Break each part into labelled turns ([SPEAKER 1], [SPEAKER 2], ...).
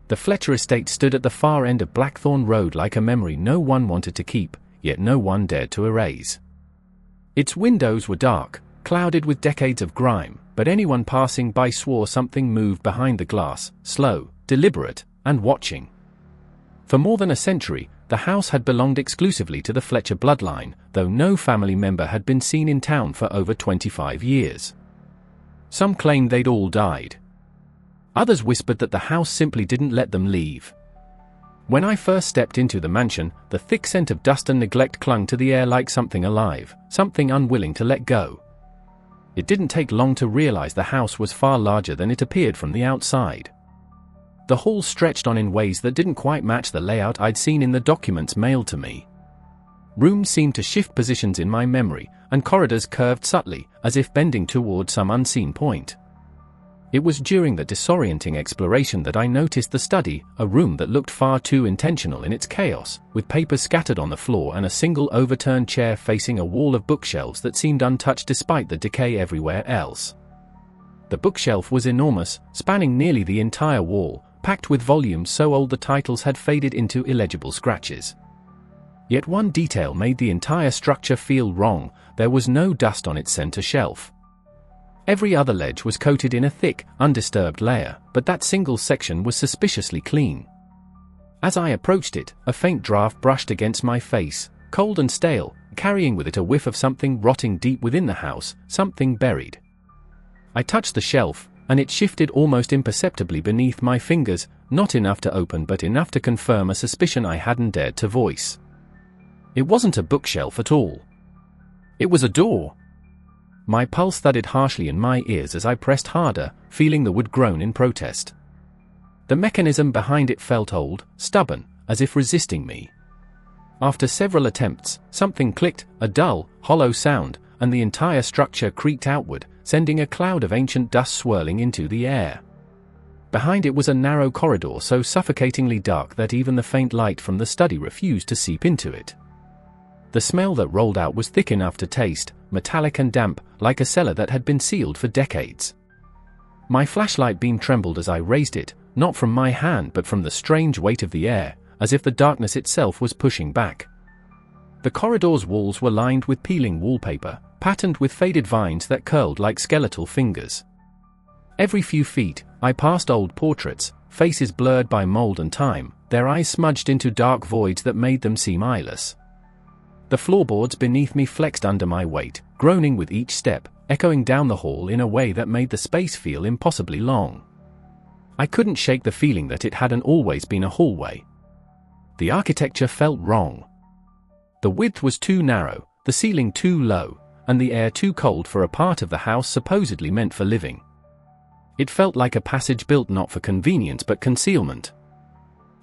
[SPEAKER 1] The Fletcher Estate stood at the far end of Blackthorn Road like a memory no one wanted to keep, yet no one dared to erase. Its windows were dark, clouded with decades of grime, but anyone passing by swore something moved behind the glass, slow, deliberate, and watching. For more than a century, the house had belonged exclusively to the Fletcher bloodline, though no family member had been seen in town for over 25 years. Some claimed they'd all died. Others whispered that the house simply didn't let them leave. When I first stepped into the mansion, the thick scent of dust and neglect clung to the air like something alive, something unwilling to let go. It didn't take long to realize the house was far larger than it appeared from the outside. The hall stretched on in ways that didn't quite match the layout I'd seen in the documents mailed to me. Rooms seemed to shift positions in my memory, and corridors curved subtly, as if bending toward some unseen point. It was during the disorienting exploration that I noticed the study, a room that looked far too intentional in its chaos, with papers scattered on the floor and a single overturned chair facing a wall of bookshelves that seemed untouched despite the decay everywhere else. The bookshelf was enormous, spanning nearly the entire wall, packed with volumes so old the titles had faded into illegible scratches. Yet one detail made the entire structure feel wrong: there was no dust on its center shelf. Every other ledge was coated in a thick, undisturbed layer, but that single section was suspiciously clean. As I approached it, a faint draft brushed against my face, cold and stale, carrying with it a whiff of something rotting deep within the house, something buried. I touched the shelf, and it shifted almost imperceptibly beneath my fingers, not enough to open but enough to confirm a suspicion I hadn't dared to voice. It wasn't a bookshelf at all. It was a door. My pulse thudded harshly in my ears as I pressed harder, feeling the wood groan in protest. The mechanism behind it felt old, stubborn, as if resisting me. After several attempts, something clicked, a dull, hollow sound, and the entire structure creaked outward, sending a cloud of ancient dust swirling into the air. Behind it was a narrow corridor so suffocatingly dark that even the faint light from the study refused to seep into it. The smell that rolled out was thick enough to taste, metallic and damp, like a cellar that had been sealed for decades. My flashlight beam trembled as I raised it, not from my hand but from the strange weight of the air, as if the darkness itself was pushing back. The corridor's walls were lined with peeling wallpaper, patterned with faded vines that curled like skeletal fingers. Every few feet, I passed old portraits, faces blurred by mold and time, their eyes smudged into dark voids that made them seem eyeless. The floorboards beneath me flexed under my weight, groaning with each step, echoing down the hall in a way that made the space feel impossibly long. I couldn't shake the feeling that it hadn't always been a hallway. The architecture felt wrong. The width was too narrow, the ceiling too low, and the air too cold for a part of the house supposedly meant for living. It felt like a passage built not for convenience but concealment.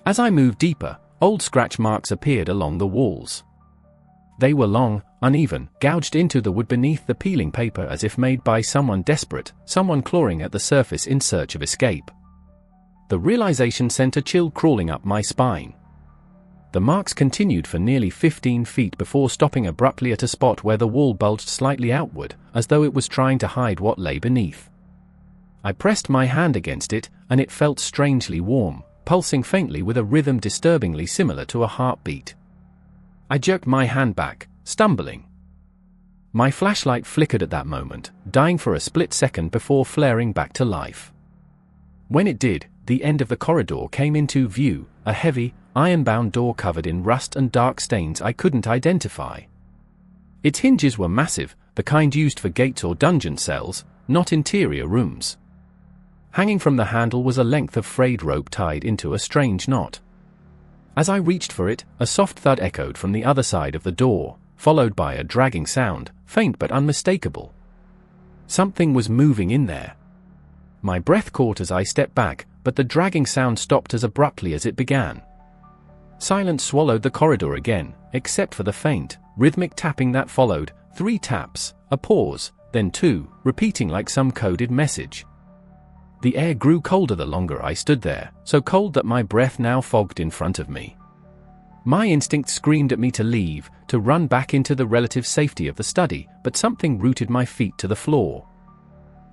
[SPEAKER 1] As I moved deeper, old scratch marks appeared along the walls. They were long, uneven, gouged into the wood beneath the peeling paper as if made by someone desperate, someone clawing at the surface in search of escape. The realization sent a chill crawling up my spine. The marks continued for nearly 15 feet before stopping abruptly at a spot where the wall bulged slightly outward, as though it was trying to hide what lay beneath. I pressed my hand against it, and it felt strangely warm, pulsing faintly with a rhythm disturbingly similar to a heartbeat. I jerked my hand back, stumbling. My flashlight flickered at that moment, dying for a split second before flaring back to life. When it did, the end of the corridor came into view, a heavy, iron-bound door covered in rust and dark stains I couldn't identify. Its hinges were massive, the kind used for gates or dungeon cells, not interior rooms. Hanging from the handle was a length of frayed rope tied into a strange knot. As I reached for it, a soft thud echoed from the other side of the door, followed by a dragging sound, faint but unmistakable. Something was moving in there. My breath caught as I stepped back, but the dragging sound stopped as abruptly as it began. Silence swallowed the corridor again, except for the faint, rhythmic tapping that followed, 3 taps, a pause, then 2, repeating like some coded message. The air grew colder the longer I stood there, so cold that my breath now fogged in front of me. My instinct screamed at me to leave, to run back into the relative safety of the study, but something rooted my feet to the floor.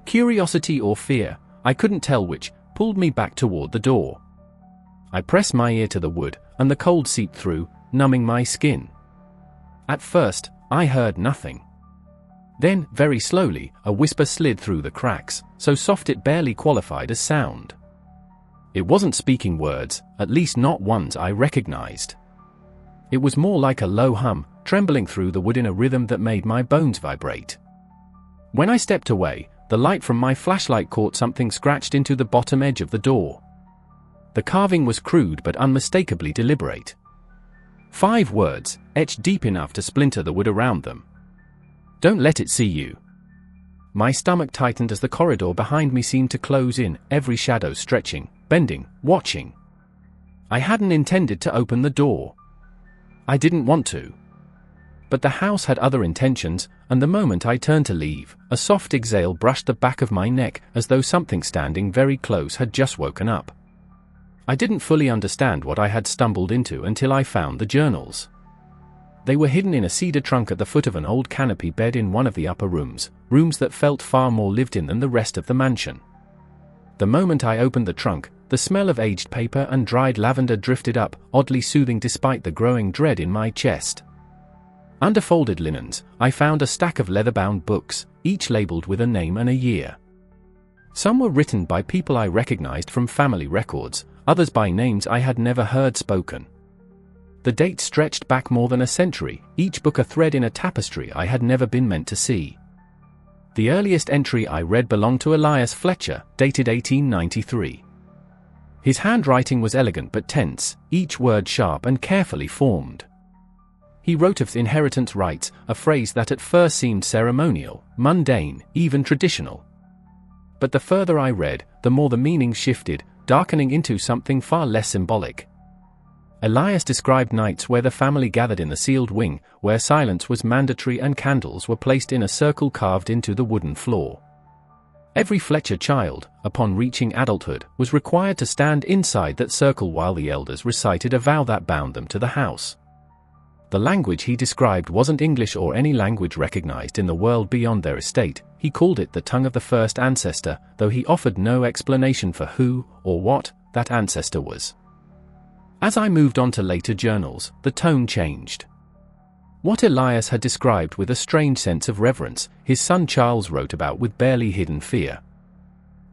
[SPEAKER 1] Curiosity or fear, I couldn't tell which, pulled me back toward the door. I pressed my ear to the wood, and the cold seeped through, numbing my skin. At first, I heard nothing. Then, very slowly, a whisper slid through the cracks, so soft it barely qualified as sound. It wasn't speaking words, at least not ones I recognized. It was more like a low hum, trembling through the wood in a rhythm that made my bones vibrate. When I stepped away, the light from my flashlight caught something scratched into the bottom edge of the door. The carving was crude but unmistakably deliberate. 5 words, etched deep enough to splinter the wood around them. "Don't let it see you." My stomach tightened as the corridor behind me seemed to close in, every shadow stretching, bending, watching. I hadn't intended to open the door. I didn't want to. But the house had other intentions, and the moment I turned to leave, a soft exhale brushed the back of my neck as though something standing very close had just woken up. I didn't fully understand what I had stumbled into until I found the journals. They were hidden in a cedar trunk at the foot of an old canopy bed in one of the upper rooms, rooms that felt far more lived in than the rest of the mansion. The moment I opened the trunk, the smell of aged paper and dried lavender drifted up, oddly soothing despite the growing dread in my chest. Under folded linens, I found a stack of leather-bound books, each labeled with a name and a year. Some were written by people I recognized from family records, others by names I had never heard spoken. The dates stretched back more than a century, each book a thread in a tapestry I had never been meant to see. The earliest entry I read belonged to Elias Fletcher, dated 1893. His handwriting was elegant but tense, each word sharp and carefully formed. He wrote of inheritance rights, a phrase that at first seemed ceremonial, mundane, even traditional. But the further I read, the more the meaning shifted, darkening into something far less symbolic. Elias described nights where the family gathered in the sealed wing, where silence was mandatory and candles were placed in a circle carved into the wooden floor. Every Fletcher child, upon reaching adulthood, was required to stand inside that circle while the elders recited a vow that bound them to the house. The language he described wasn't English or any language recognized in the world beyond their estate. He called it the tongue of the first ancestor, though he offered no explanation for who, or what, that ancestor was. As I moved on to later journals, the tone changed. What Elias had described with a strange sense of reverence, his son Charles wrote about with barely hidden fear.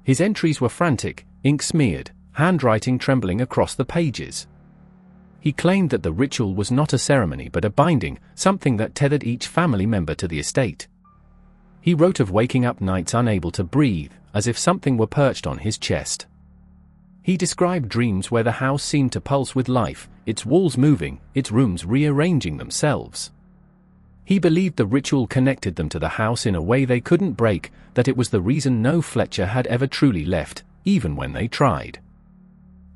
[SPEAKER 1] His entries were frantic, ink smeared, handwriting trembling across the pages. He claimed that the ritual was not a ceremony but a binding, something that tethered each family member to the estate. He wrote of waking up nights unable to breathe, as if something were perched on his chest. He described dreams where the house seemed to pulse with life, its walls moving, its rooms rearranging themselves. He believed the ritual connected them to the house in a way they couldn't break, that it was the reason no Fletcher had ever truly left, even when they tried.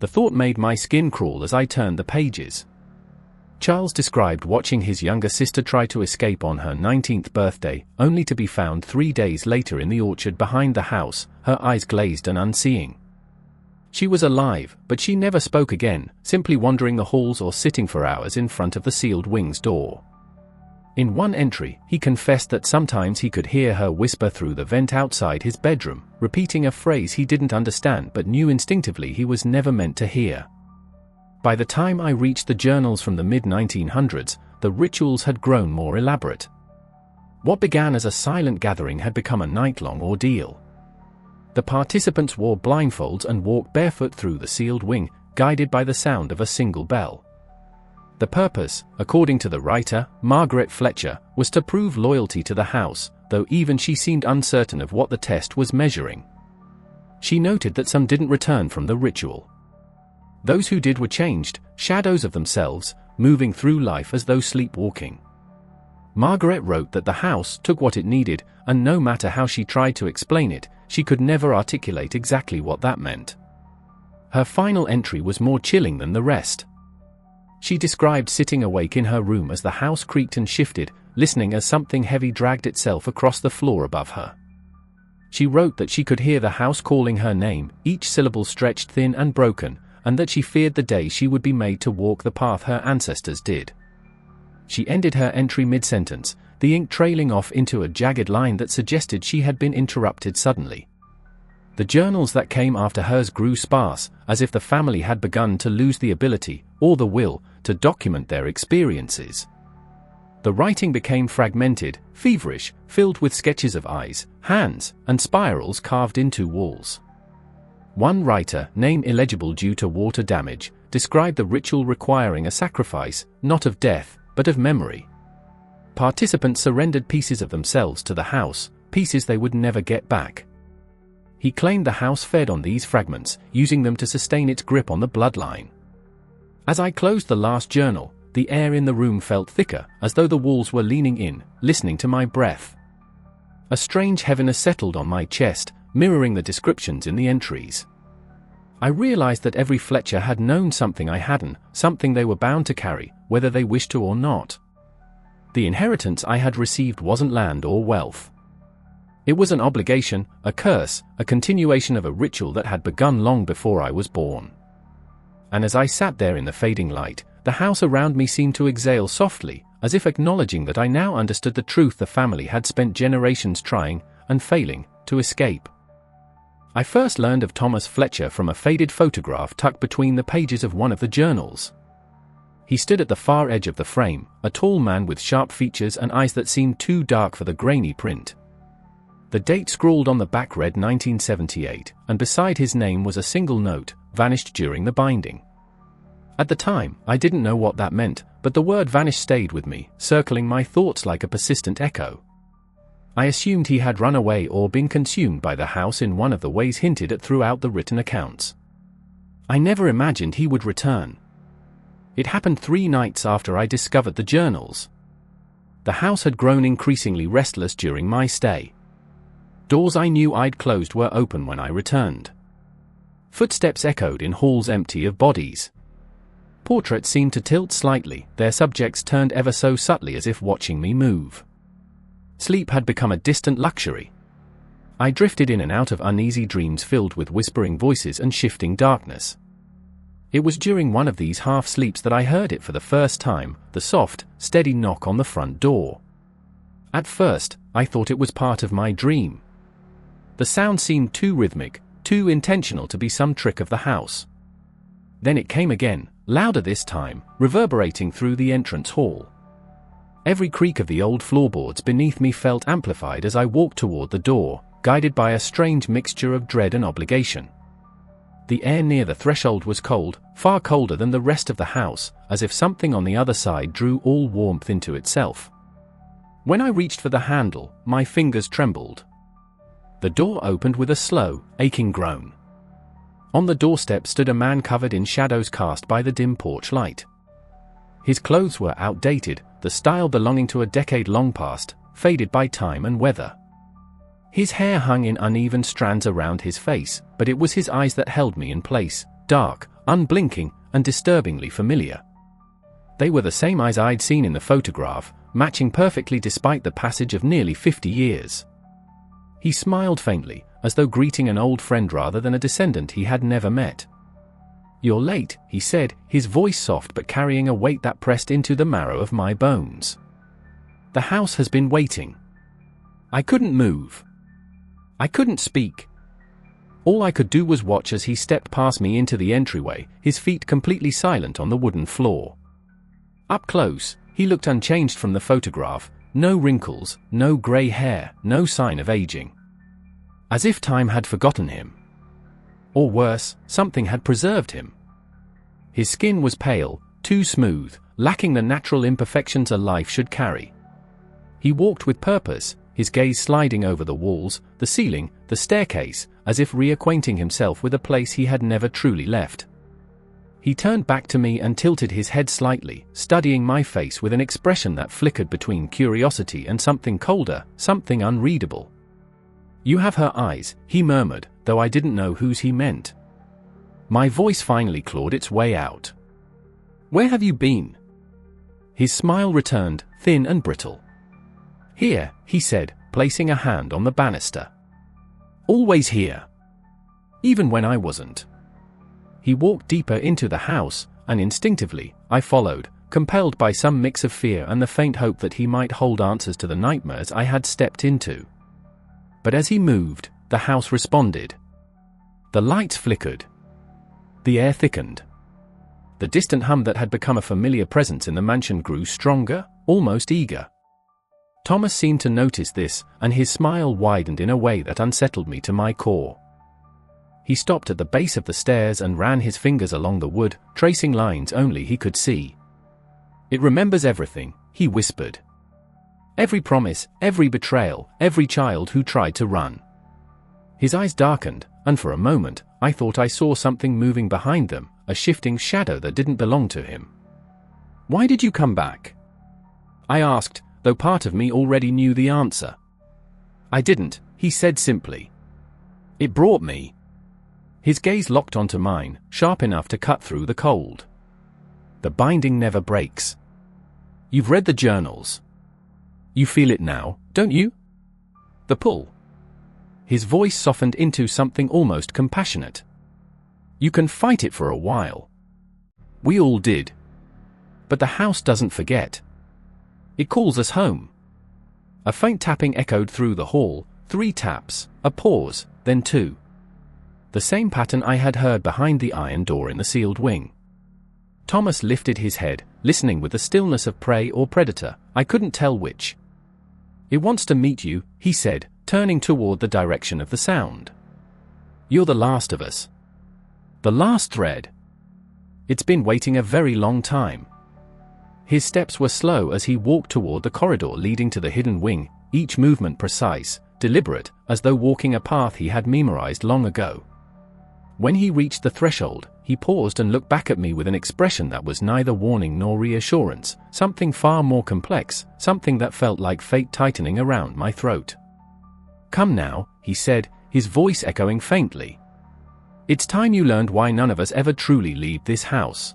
[SPEAKER 1] The thought made my skin crawl as I turned the pages. Charles described watching his younger sister try to escape on her 19th birthday, only to be found 3 days later in the orchard behind the house, her eyes glazed and unseeing. She was alive, but she never spoke again, simply wandering the halls or sitting for hours in front of the sealed wing's door. In one entry, he confessed that sometimes he could hear her whisper through the vent outside his bedroom, repeating a phrase he didn't understand but knew instinctively he was never meant to hear. By the time I reached the journals from the mid-1900s, the rituals had grown more elaborate. What began as a silent gathering had become a night-long ordeal. The participants wore blindfolds and walked barefoot through the sealed wing, guided by the sound of a single bell. The purpose, according to the writer, Margaret Fletcher, was to prove loyalty to the house, though even she seemed uncertain of what the test was measuring. She noted that some didn't return from the ritual. Those who did were changed, shadows of themselves, moving through life as though sleepwalking. Margaret wrote that the house took what it needed, and no matter how she tried to explain it, she could never articulate exactly what that meant. Her final entry was more chilling than the rest. She described sitting awake in her room as the house creaked and shifted, listening as something heavy dragged itself across the floor above her. She wrote that she could hear the house calling her name, each syllable stretched thin and broken, and that she feared the day she would be made to walk the path her ancestors did. She ended her entry mid-sentence, the ink trailing off into a jagged line that suggested she had been interrupted suddenly. The journals that came after hers grew sparse, as if the family had begun to lose the ability, or the will, to document their experiences. The writing became fragmented, feverish, filled with sketches of eyes, hands, and spirals carved into walls. One writer, name illegible due to water damage, described the ritual requiring a sacrifice, not of death, but of memory. Participants surrendered pieces of themselves to the house, pieces they would never get back. He claimed the house fed on these fragments, using them to sustain its grip on the bloodline. As I closed the last journal, the air in the room felt thicker, as though the walls were leaning in, listening to my breath. A strange heaviness settled on my chest, mirroring the descriptions in the entries. I realized that every Fletcher had known something I hadn't, something they were bound to carry, whether they wished to or not. The inheritance I had received wasn't land or wealth. It was an obligation, a curse, a continuation of a ritual that had begun long before I was born. And as I sat there in the fading light, the house around me seemed to exhale softly, as if acknowledging that I now understood the truth the family had spent generations trying, and failing, to escape. I first learned of Thomas Fletcher from a faded photograph tucked between the pages of one of the journals. He stood at the far edge of the frame, a tall man with sharp features and eyes that seemed too dark for the grainy print. The date scrawled on the back read 1978, and beside his name was a single note, vanished during the binding. At the time, I didn't know what that meant, but the word vanish stayed with me, circling my thoughts like a persistent echo. I assumed he had run away or been consumed by the house in one of the ways hinted at throughout the written accounts. I never imagined he would return. It happened 3 nights after I discovered the journals. The house had grown increasingly restless during my stay. Doors I knew I'd closed were open when I returned. Footsteps echoed in halls empty of bodies. Portraits seemed to tilt slightly, their subjects turned ever so subtly as if watching me move. Sleep had become a distant luxury. I drifted in and out of uneasy dreams filled with whispering voices and shifting darkness. It was during one of these half-sleeps that I heard it for the first time, the soft, steady knock on the front door. At first, I thought it was part of my dream. The sound seemed too rhythmic, too intentional to be some trick of the house. Then it came again, louder this time, reverberating through the entrance hall. Every creak of the old floorboards beneath me felt amplified as I walked toward the door, guided by a strange mixture of dread and obligation. The air near the threshold was cold, far colder than the rest of the house, as if something on the other side drew all warmth into itself. When I reached for the handle, my fingers trembled. The door opened with a slow, aching groan. On the doorstep stood a man covered in shadows cast by the dim porch light. His clothes were outdated, the style belonging to a decade long past, faded by time and weather. His hair hung in uneven strands around his face, but it was his eyes that held me in place, dark, unblinking, and disturbingly familiar. They were the same eyes I'd seen in the photograph, matching perfectly despite the passage of nearly 50 years. He smiled faintly, as though greeting an old friend rather than a descendant he had never met. "You're late," he said, his voice soft but carrying a weight that pressed into the marrow of my bones. "The house has been waiting." I couldn't move. I couldn't speak. All I could do was watch as he stepped past me into the entryway, his feet completely silent on the wooden floor. Up close, he looked unchanged from the photograph, no wrinkles, no grey hair, no sign of aging. As if time had forgotten him. Or worse, something had preserved him. His skin was pale, too smooth, lacking the natural imperfections a life should carry. He walked with purpose, his gaze sliding over the walls, the ceiling, the staircase, as if reacquainting himself with a place he had never truly left. He turned back to me and tilted his head slightly, studying my face with an expression that flickered between curiosity and something colder, something unreadable. "You have her eyes," he murmured, though I didn't know whose he meant. My voice finally clawed its way out. "Where have you been?" His smile returned, thin and brittle. "Here," he said, placing a hand on the banister. "Always here. Even when I wasn't." He walked deeper into the house, and instinctively, I followed, compelled by some mix of fear and the faint hope that he might hold answers to the nightmares I had stepped into. But as he moved, the house responded. The lights flickered. The air thickened. The distant hum that had become a familiar presence in the mansion grew stronger, almost eager. Thomas seemed to notice this, and his smile widened in a way that unsettled me to my core. He stopped at the base of the stairs and ran his fingers along the wood, tracing lines only he could see. "It remembers everything," he whispered. "Every promise, every betrayal, every child who tried to run." His eyes darkened, and for a moment, I thought I saw something moving behind them, a shifting shadow that didn't belong to him. "Why did you come back?" I asked, though part of me already knew the answer. "I didn't," he said simply. "It brought me." His gaze locked onto mine, sharp enough to cut through the cold. "The binding never breaks. You've read the journals. You feel it now, don't you? The pull." His voice softened into something almost compassionate. "You can fight it for a while. We all did. But the house doesn't forget. It calls us home." A faint tapping echoed through the hall, 3 taps, a pause, then 2. The same pattern I had heard behind the iron door in the sealed wing. Thomas lifted his head, listening with the stillness of prey or predator, I couldn't tell which. "It wants to meet you," he said, turning toward the direction of the sound. "You're the last of us. The last thread. It's been waiting a very long time." His steps were slow as he walked toward the corridor leading to the hidden wing, each movement precise, deliberate, as though walking a path he had memorized long ago. When he reached the threshold, he paused and looked back at me with an expression that was neither warning nor reassurance, something far more complex, something that felt like fate tightening around my throat. "Come now," he said, his voice echoing faintly. "It's time you learned why none of us ever truly leave this house."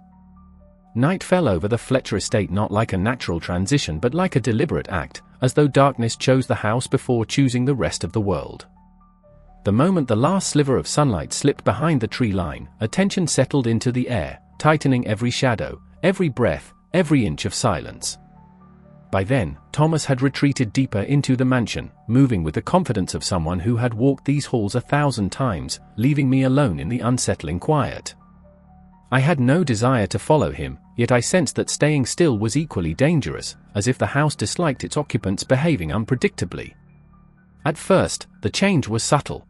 [SPEAKER 1] Night fell over the Fletcher Estate, not like a natural transition but like a deliberate act, as though darkness chose the house before choosing the rest of the world. The moment the last sliver of sunlight slipped behind the tree line, a tension settled into the air, tightening every shadow, every breath, every inch of silence. By then, Thomas had retreated deeper into the mansion, moving with the confidence of someone who had walked these halls 1,000 times, leaving me alone in the unsettling quiet. I had no desire to follow him, yet I sensed that staying still was equally dangerous, as if the house disliked its occupants behaving unpredictably. At first, the change was subtle.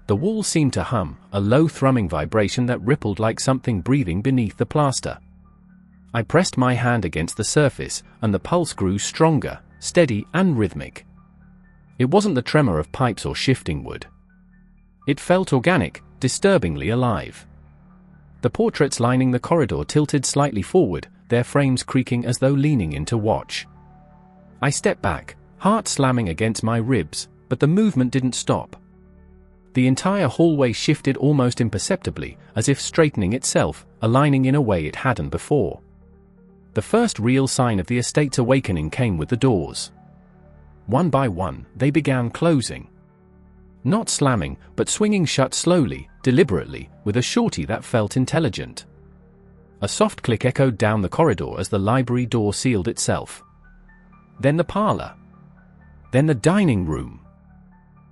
[SPEAKER 1] The walls seemed to hum, a low thrumming vibration that rippled like something breathing beneath the plaster. I pressed my hand against the surface, and the pulse grew stronger, steady and rhythmic. It wasn't the tremor of pipes or shifting wood. It felt organic, disturbingly alive. The portraits lining the corridor tilted slightly forward, their frames creaking as though leaning in to watch. I stepped back, heart slamming against my ribs, but the movement didn't stop. The entire hallway shifted almost imperceptibly, as if straightening itself, aligning in a way it hadn't before. The first real sign of the estate's awakening came with the doors. One by one, they began closing. Not slamming, but swinging shut slowly, deliberately, with a surety that felt intelligent. A soft click echoed down the corridor as the library door sealed itself. Then the parlor. Then the dining room.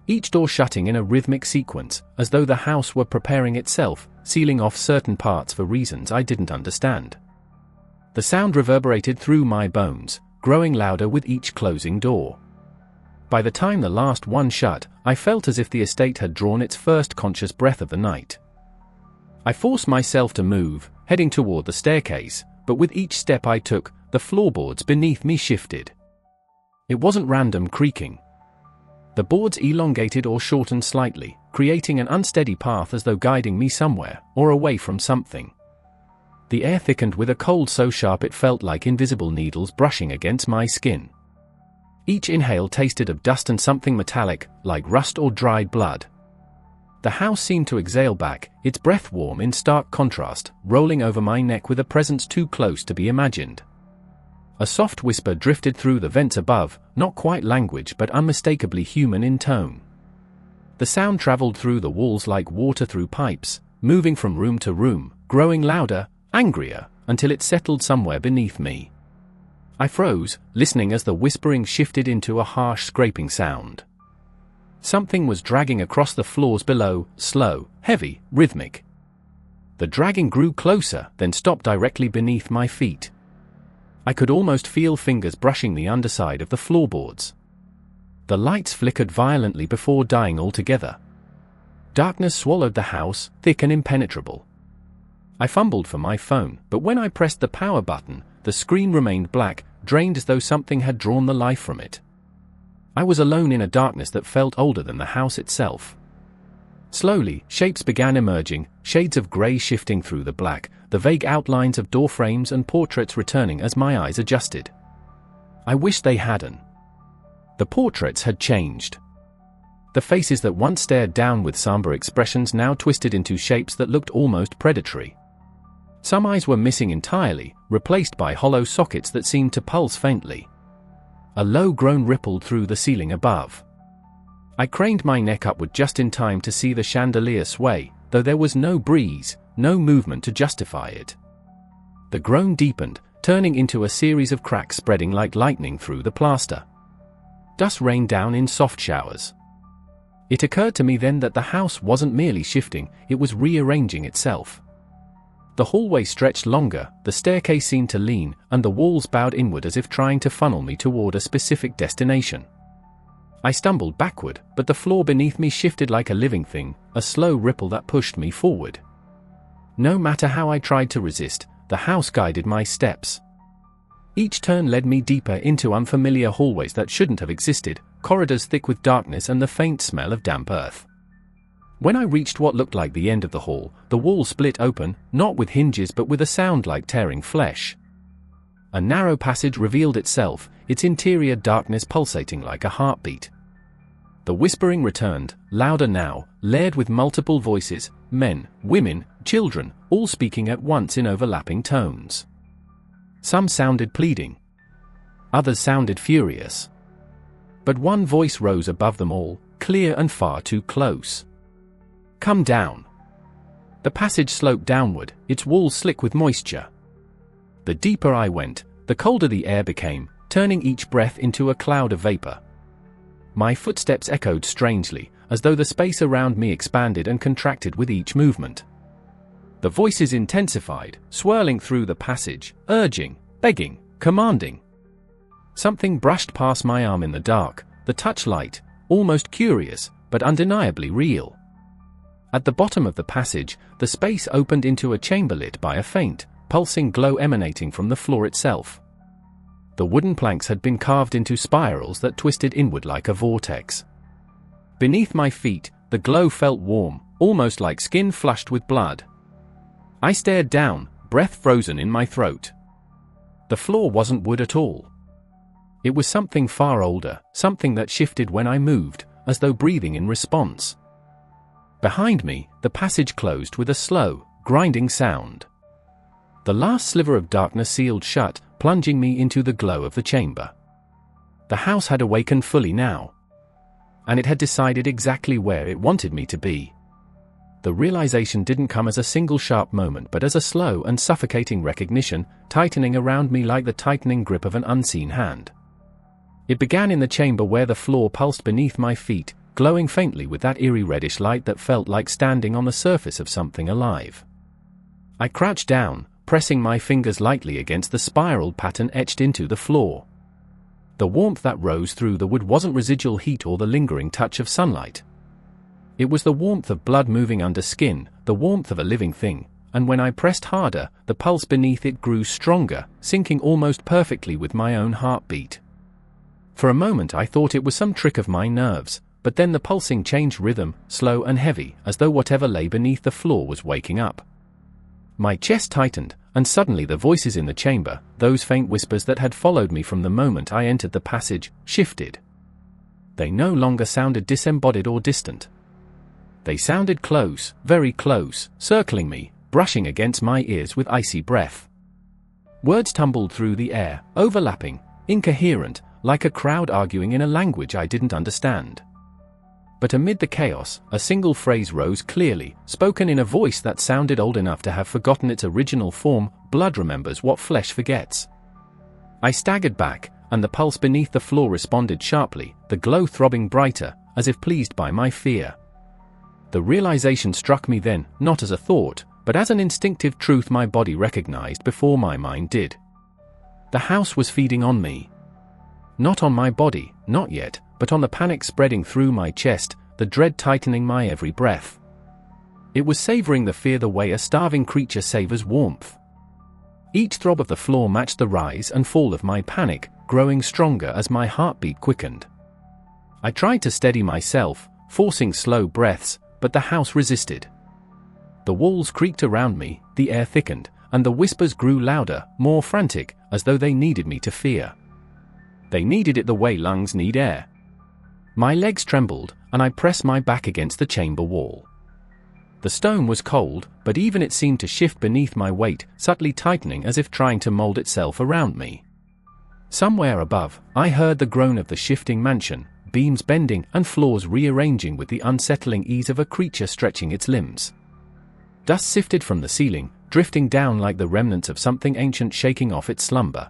[SPEAKER 1] Each door shutting in a rhythmic sequence, as though the house were preparing itself, sealing off certain parts for reasons I didn't understand. The sound reverberated through my bones, growing louder with each closing door. By the time the last one shut, I felt as if the estate had drawn its first conscious breath of the night. I forced myself to move, heading toward the staircase, but with each step I took, the floorboards beneath me shifted. It wasn't random creaking. The boards elongated or shortened slightly, creating an unsteady path as though guiding me somewhere, or away from something. The air thickened with a cold so sharp it felt like invisible needles brushing against my skin. Each inhale tasted of dust and something metallic, like rust or dried blood. The house seemed to exhale back, its breath warm in stark contrast, rolling over my neck with a presence too close to be imagined. A soft whisper drifted through the vents above, not quite language but unmistakably human in tone. The sound traveled through the walls like water through pipes, moving from room to room, growing louder, angrier, until it settled somewhere beneath me. I froze, listening as the whispering shifted into a harsh scraping sound. Something was dragging across the floors below, slow, heavy, rhythmic. The dragging grew closer, then stopped directly beneath my feet. I could almost feel fingers brushing the underside of the floorboards. The lights flickered violently before dying altogether. Darkness swallowed the house, thick and impenetrable. I fumbled for my phone, but when I pressed the power button, the screen remained black, drained as though something had drawn the life from it. I was alone in a darkness that felt older than the house itself. Slowly, shapes began emerging, shades of grey shifting through the black, the vague outlines of door frames and portraits returning as my eyes adjusted. I wished they hadn't. The portraits had changed. The faces that once stared down with somber expressions now twisted into shapes that looked almost predatory. Some eyes were missing entirely, replaced by hollow sockets that seemed to pulse faintly. A low groan rippled through the ceiling above. I craned my neck upward just in time to see the chandelier sway, though there was no breeze, no movement to justify it. The groan deepened, turning into a series of cracks spreading like lightning through the plaster. Dust rained down in soft showers. It occurred to me then that the house wasn't merely shifting, it was rearranging itself. The hallway stretched longer, the staircase seemed to lean, and the walls bowed inward as if trying to funnel me toward a specific destination. I stumbled backward, but the floor beneath me shifted like a living thing, a slow ripple that pushed me forward. No matter how I tried to resist, the house guided my steps. Each turn led me deeper into unfamiliar hallways that shouldn't have existed, corridors thick with darkness and the faint smell of damp earth. When I reached what looked like the end of the hall, the wall split open, not with hinges but with a sound like tearing flesh. A narrow passage revealed itself, its interior darkness pulsating like a heartbeat. The whispering returned, louder now, layered with multiple voices, men, women, children, all speaking at once in overlapping tones. Some sounded pleading. Others sounded furious. But one voice rose above them all, clear and far too close. "Come down." The passage sloped downward, its walls slick with moisture. The deeper I went, the colder the air became, turning each breath into a cloud of vapor. My footsteps echoed strangely, as though the space around me expanded and contracted with each movement. The voices intensified, swirling through the passage, urging, begging, commanding. Something brushed past my arm in the dark, the touch light, almost curious, but undeniably real. At the bottom of the passage, the space opened into a chamber lit by a faint, pulsing glow emanating from the floor itself. The wooden planks had been carved into spirals that twisted inward like a vortex. Beneath my feet, the glow felt warm, almost like skin flushed with blood. I stared down, breath frozen in my throat. The floor wasn't wood at all. It was something far older, something that shifted when I moved, as though breathing in response. Behind me, the passage closed with a slow, grinding sound. The last sliver of darkness sealed shut, plunging me into the glow of the chamber. The house had awakened fully now. And it had decided exactly where it wanted me to be. The realization didn't come as a single sharp moment but as a slow and suffocating recognition, tightening around me like the tightening grip of an unseen hand. It began in the chamber where the floor pulsed beneath my feet, glowing faintly with that eerie reddish light that felt like standing on the surface of something alive. I crouched down, pressing my fingers lightly against the spiral pattern etched into the floor. The warmth that rose through the wood wasn't residual heat or the lingering touch of sunlight. It was the warmth of blood moving under skin, the warmth of a living thing, and when I pressed harder, the pulse beneath it grew stronger, syncing almost perfectly with my own heartbeat. For a moment I thought it was some trick of my nerves, but then the pulsing changed rhythm, slow and heavy, as though whatever lay beneath the floor was waking up. My chest tightened, and suddenly the voices in the chamber, those faint whispers that had followed me from the moment I entered the passage, shifted. They no longer sounded disembodied or distant. They sounded close, very close, circling me, brushing against my ears with icy breath. Words tumbled through the air, overlapping, incoherent, like a crowd arguing in a language I didn't understand. But amid the chaos, a single phrase rose clearly, spoken in a voice that sounded old enough to have forgotten its original form. "Blood remembers what flesh forgets." I staggered back, and the pulse beneath the floor responded sharply, the glow throbbing brighter, as if pleased by my fear. The realization struck me then, not as a thought, but as an instinctive truth my body recognized before my mind did. The house was feeding on me. Not on my body, not yet, but on the panic spreading through my chest, the dread tightening my every breath. It was savoring the fear the way a starving creature savors warmth. Each throb of the floor matched the rise and fall of my panic, growing stronger as my heartbeat quickened. I tried to steady myself, forcing slow breaths, but the house resisted. The walls creaked around me, the air thickened, and the whispers grew louder, more frantic, as though they needed me to fear. They needed it the way lungs need air. My legs trembled, and I pressed my back against the chamber wall. The stone was cold, but even it seemed to shift beneath my weight, subtly tightening as if trying to mold itself around me. Somewhere above, I heard the groan of the shifting mansion, beams bending and floors rearranging with the unsettling ease of a creature stretching its limbs. Dust sifted from the ceiling, drifting down like the remnants of something ancient shaking off its slumber.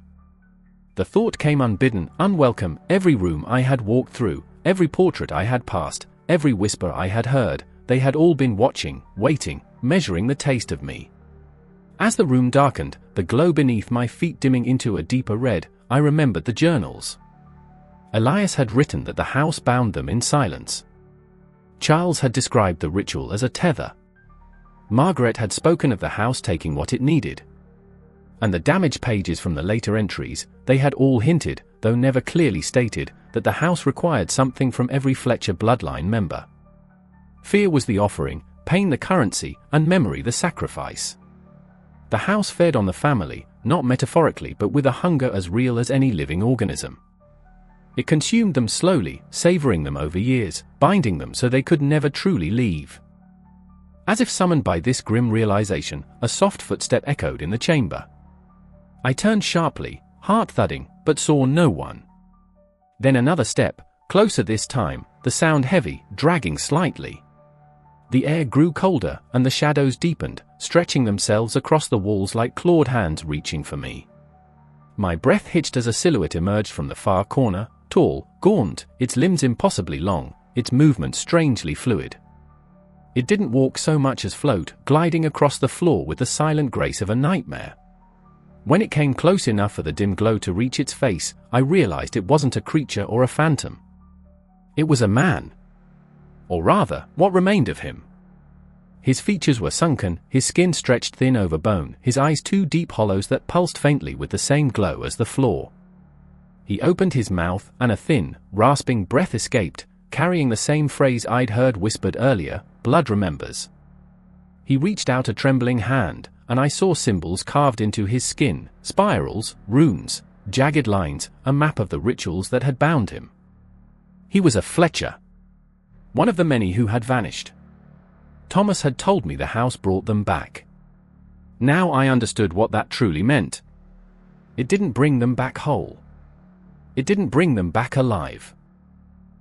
[SPEAKER 1] The thought came unbidden, unwelcome. Every room I had walked through, every portrait I had passed, every whisper I had heard, they had all been watching, waiting, measuring the taste of me. As the room darkened, the glow beneath my feet dimming into a deeper red, I remembered the journals. Elias had written that the house bound them in silence. Charles had described the ritual as a tether. Margaret had spoken of the house taking what it needed. And the damaged pages from the later entries, they had all hinted, though never clearly stated, that the house required something from every Fletcher bloodline member. Fear was the offering, pain the currency, and memory the sacrifice. The house fed on the family, not metaphorically but with a hunger as real as any living organism. It consumed them slowly, savoring them over years, binding them so they could never truly leave. As if summoned by this grim realization, a soft footstep echoed in the chamber. I turned sharply, heart thudding, but saw no one. Then another step, closer this time, the sound heavy, dragging slightly. The air grew colder, and the shadows deepened, stretching themselves across the walls like clawed hands reaching for me. My breath hitched as a silhouette emerged from the far corner, tall, gaunt, its limbs impossibly long, its movement strangely fluid. It didn't walk so much as float, gliding across the floor with the silent grace of a nightmare. When it came close enough for the dim glow to reach its face, I realized it wasn't a creature or a phantom. It was a man. Or rather, what remained of him. His features were sunken, his skin stretched thin over bone, his eyes two deep hollows that pulsed faintly with the same glow as the floor. He opened his mouth, and a thin, rasping breath escaped, carrying the same phrase I'd heard whispered earlier, "Blood remembers." He reached out a trembling hand, and I saw symbols carved into his skin, spirals, runes, jagged lines, a map of the rituals that had bound him. He was a Fletcher. One of the many who had vanished. Thomas had told me the house brought them back. Now I understood what that truly meant. It didn't bring them back whole. It didn't bring them back alive.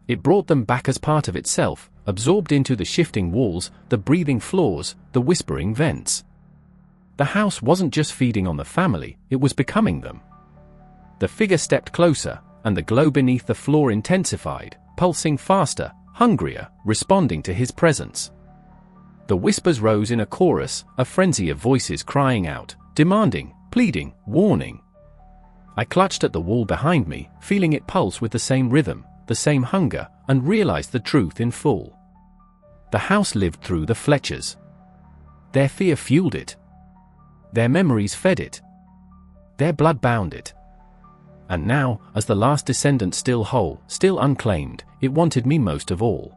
[SPEAKER 1] It brought them back as part of itself, absorbed into the shifting walls, the breathing floors, the whispering vents. The house wasn't just feeding on the family, it was becoming them. The figure stepped closer, and the glow beneath the floor intensified, pulsing faster, hungrier, responding to his presence. The whispers rose in a chorus, a frenzy of voices crying out, demanding, pleading, warning. I clutched at the wall behind me, feeling it pulse with the same rhythm, the same hunger, and realized the truth in full. The house lived through the Fletchers. Their fear fueled it. Their memories fed it. Their blood bound it. And now, as the last descendant still whole, still unclaimed, it wanted me most of all.